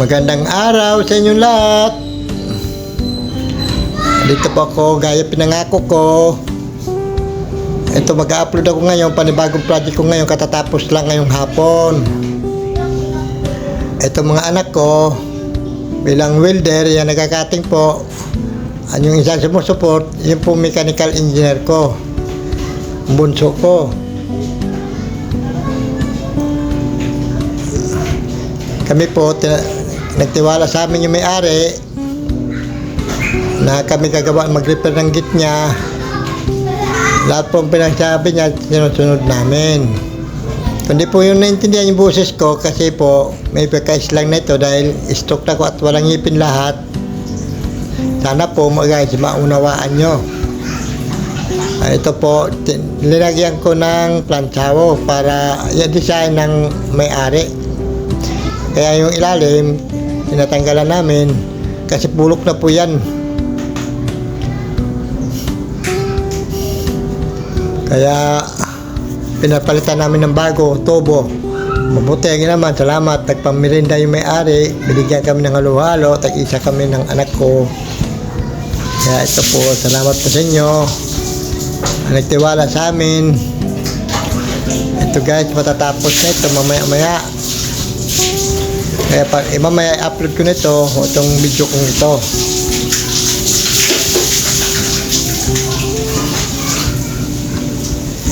Magandang araw sa inyong lahat. Dito po ako, gaya pinangako ko. Ito, mag-upload ako ngayon, panibagong project ko ngayon, katatapos lang ngayong hapon. Ito mga anak ko, bilang welder, yan nagkakating po. Yung isang sumusuport, yun po mechanical engineer ko. Bunso ko. Kami po, nagtiwala sa amin yung may-ari na kami gagawa mag-repair ng gate niya. Lahat po ang pinagsabi niya, sinusunod namin. Kundi po yung naintindihan yung boses ko kasi po may pagkaislang na ito dahil stroke na ko at walang ngipin lahat. Sana po guys, maunawaan nyo. Ito po, linagyan ko ng planchawo para i-design ng may-ari. Kaya yung ilalim, tinatanggalan namin kasi bulok na po yan. Kaya pinapalitan namin ng bago, tubo. Mabuti naman, salamat. Nagpamirinda yung may-ari, binigyan kami ng halo-halo, tag-isa kami ng anak ko. Kaya ito po, salamat po sa inyo. Nagtiwala sa amin. Ito guys, matatapos na ito mamaya-maya. Kaya pag mamaya i-upload ko nito, itong video kong ito.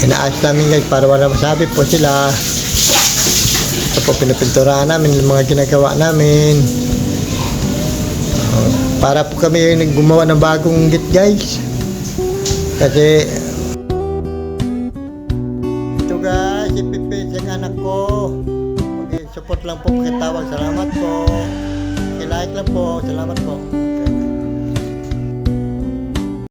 Inaayos namin guys para wala masabi po sila. Ito po pinapinturahan namin yung mga ginagawa namin. Para po kami gumawa ng bagong gate guys. Kasi ito guys, ipipis yung anak ko. Support lang po, pakitawag. Salamat po. I-like lang po. Salamat po.